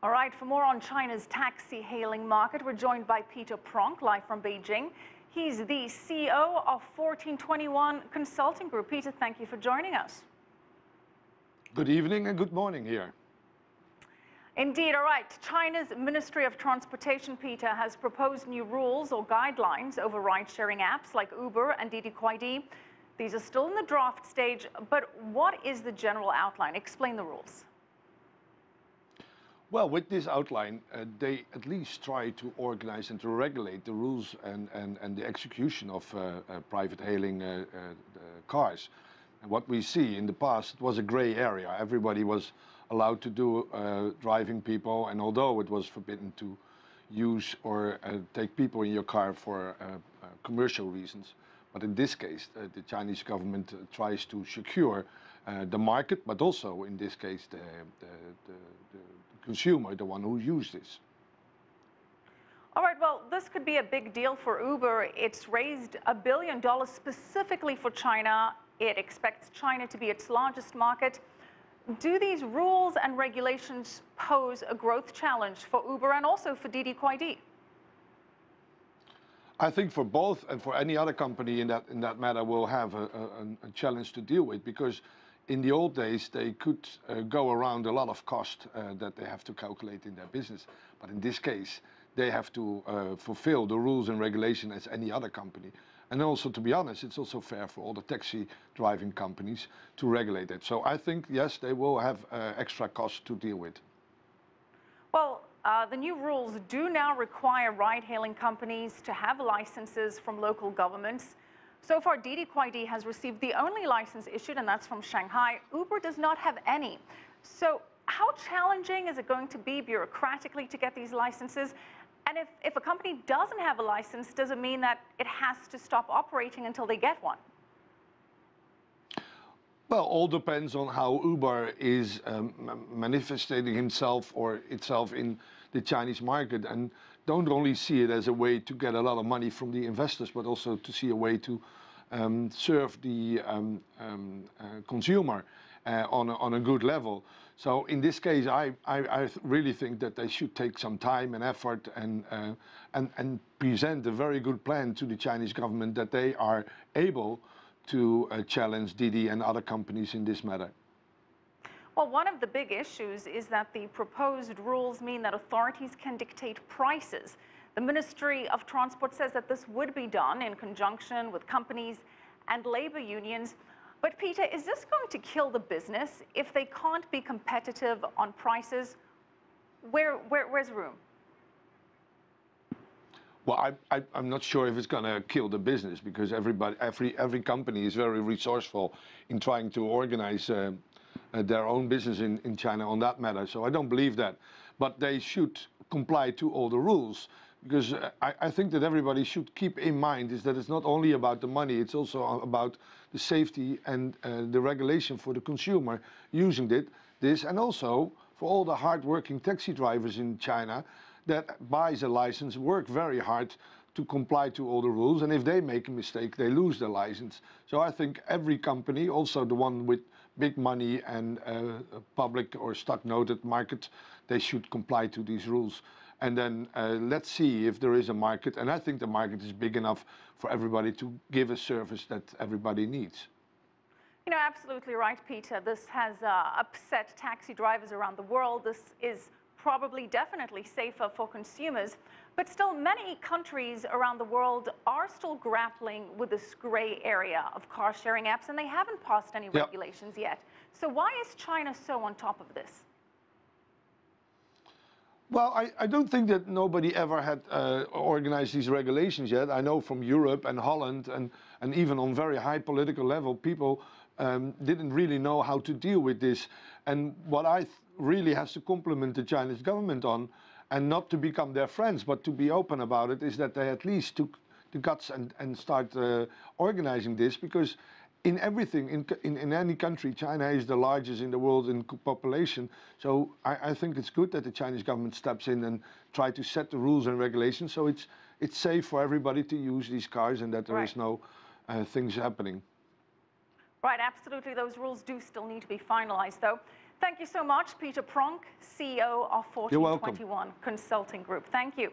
All right, for more on China's taxi hailing market, we're joined by Peter Pronk, live from Beijing. He's the CEO of 1421 Consulting Group. Peter, thank you for joining us. Good evening and good morning here. Indeed, all right. China's Ministry of Transportation, Peter, has proposed new rules or guidelines over ride-sharing apps like Uber and Didi Kuaidi. These are still in the draft stage, but what is the general outline? Explain the rules. Well, with this outline, they at least try to organize and to regulate the rules and the execution of private hailing cars. And what we see in the past, it was a gray area. Everybody was allowed to do driving people, and although it was forbidden to use or take people in your car for commercial reasons, but in this case, the Chinese government tries to secure the market, but also in this case the consumer, the one who uses this. All right, well, this could be a big deal for Uber. It's raised $1 billion specifically for China. It expects China to be its largest market. Do these rules and regulations pose a growth challenge for Uber and also for Didi Kuaidi? I think for both and for any other company in that matter will have a challenge to deal with, because in the old days they could go around a lot of cost that they have to calculate in their business. But in this case, they have to fulfill the rules and regulation as any other company. And also, to be honest, it's also fair for all the taxi driving companies to regulate it. So I think, yes, they will have extra costs to deal with. Well, the new rules do now require ride-hailing companies to have licenses from local governments. So far, Didi Kuaidi has received the only license issued, and that's from Shanghai. Uber does not have any. So how challenging is it going to be bureaucratically to get these licenses? And if a company doesn't have a license, does it mean that it has to stop operating until they get one? Well, all depends on how Uber is manifesting himself or itself in the Chinese market, and don't only see it as a way to get a lot of money from the investors, but also to see a way to serve the consumer on a good level. So in this case, I really think that they should take some time and effort and present a very good plan to the Chinese government that they are able to challenge Didi and other companies in this matter. Well, one of the big issues is that the proposed rules mean that authorities can dictate prices. The Ministry of Transport says that this would be done in conjunction with companies and labor unions. But Peter, is this going to kill the business if they can't be competitive on prices? Where's room? Well, I'm not sure if it's going to kill the business, because every company is very resourceful in trying to organize their own business in China on that matter. So I don't believe that. But they should comply to all the rules, because I think that everybody should keep in mind is that it's not only about the money, it's also about the safety and the regulation for the consumer using this, and also for all the hard-working taxi drivers in China that buys a license, work very hard to comply to all the rules, and if they make a mistake, they lose their license. So I think every company, also the one with big money and a public or stock-noted market, they should comply to these rules. And then let's see if there is a market, and I think the market is big enough for everybody to give a service that everybody needs. You know, absolutely right, Peter. This has upset taxi drivers around the world. This is probably definitely safer for consumers, but still many countries around the world are still grappling with this gray area of car sharing apps, and they haven't passed any regulations yet. So why is China so on top of this? Well, I don't think that nobody ever had organized these regulations yet. I know from Europe and Holland and even on very high political level, people didn't really know how to deal with this. And what I really has to compliment the Chinese government on, and not to become their friends, but to be open about it, is that they at least took the guts and start organizing this, because in everything, in any country, China is the largest in the world in population. So I think it's good that the Chinese government steps in and try to set the rules and regulations so it's safe for everybody to use these cars, and that there is no things happening. Right, absolutely. Those rules do still need to be finalized, though. Thank you so much, Peter Pronk, CEO of You're welcome. 1421 Consulting Group. Thank you.